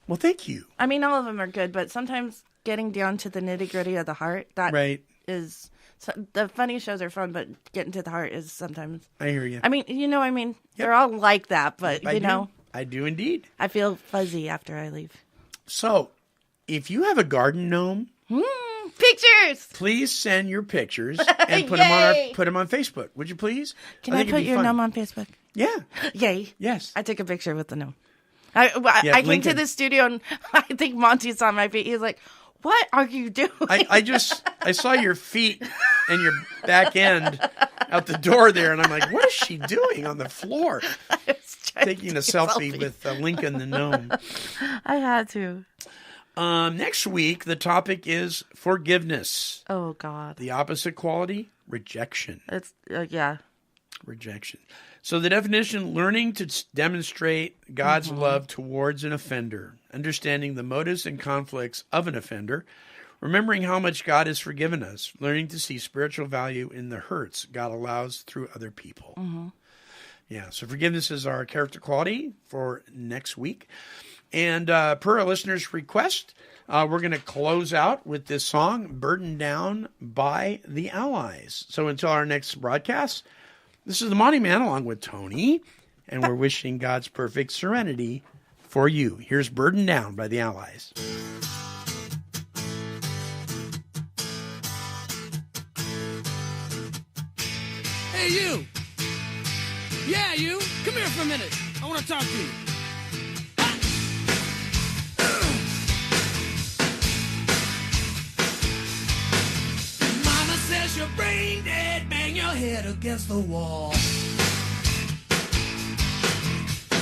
Well, thank you. I mean, all of them are good, but sometimes getting down to the nitty-gritty of the heart, that is... So the funny shows are fun, but getting to the heart is sometimes... I hear you. I mean, they're all like that, but, I do indeed. I feel fuzzy after I leave. So, if you have a garden gnome, pictures. Please send your pictures and put them on Facebook. Would you please? Can I put your gnome on Facebook? Yeah. Yay. Yes. I took a picture with the gnome. I came to the studio and I think Monty saw my feet. He's like, "What are you doing?" I saw your feet and your back end out the door there, and I'm like, what is she doing on the floor? Taking a selfie with Lincoln the gnome. I had to. Next week, the topic is forgiveness. Oh, God. The opposite quality, rejection. It's, Rejection. So the definition, learning to demonstrate God's love towards an offender, understanding the motives and conflicts of an offender, remembering how much God has forgiven us, learning to see spiritual value in the hurts God allows through other people. Yeah, so forgiveness is our character quality for next week. And per our listeners' request, we're going to close out with this song, Burdened Down by the Allies. So until our next broadcast, this is the Monty Man along with Tony, and we're wishing God's perfect serenity for you. Here's Burdened Down by the Allies. Hey, you. Yeah, you. Come here for a minute. I want to talk to you. Mama says you're brain dead. Bang your head against the wall.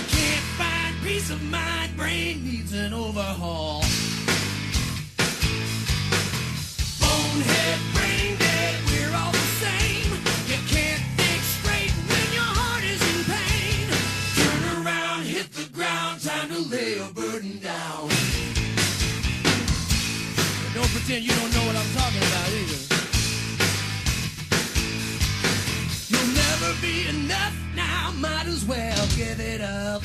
Can't find peace of mind. Brain needs an overhaul. Bonehead, brain dead. We're all the same. You can't think straight when your heart is in pain. Turn around, hit the ground. Time to lay your burden down. Don't pretend you don't know what I'm talking about either. You'll never be enough now. Might as well give it up.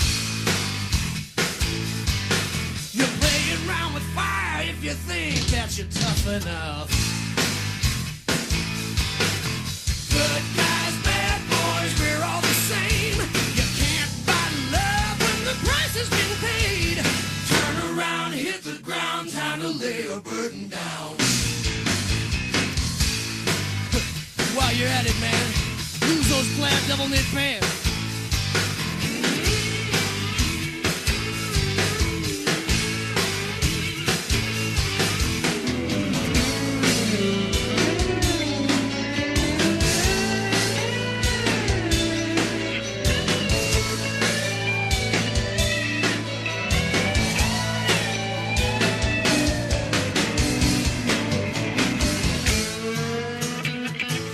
you think that you're tough enough. Good guys, bad boys, we're all the same. You can't buy love when the price has been paid. Turn around, hit the ground, time to lay your burden down. While you're at it, man, use those plaid double knit pants.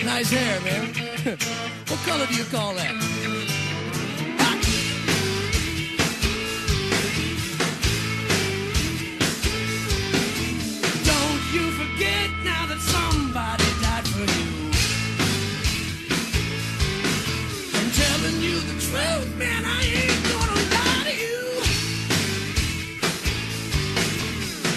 Nice hair, man. What color do you call that? Hot. Don't you forget now that somebody died for you. I'm telling you the truth, man, I ain't gonna lie to you.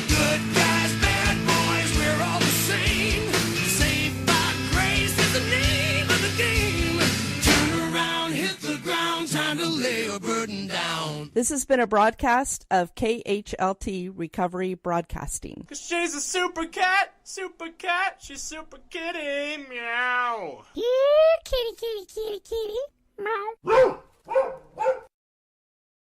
Good guys, bad boys, we're all the same. Saved by grace is the name of the game. Turn around, hit the ground, time to lay your burden down. This has been a broadcast of KHLT Recovery Broadcasting. Cause she's a super cat, she's super kitty, meow. Yeah, kitty, kitty, kitty, kitty. Meow.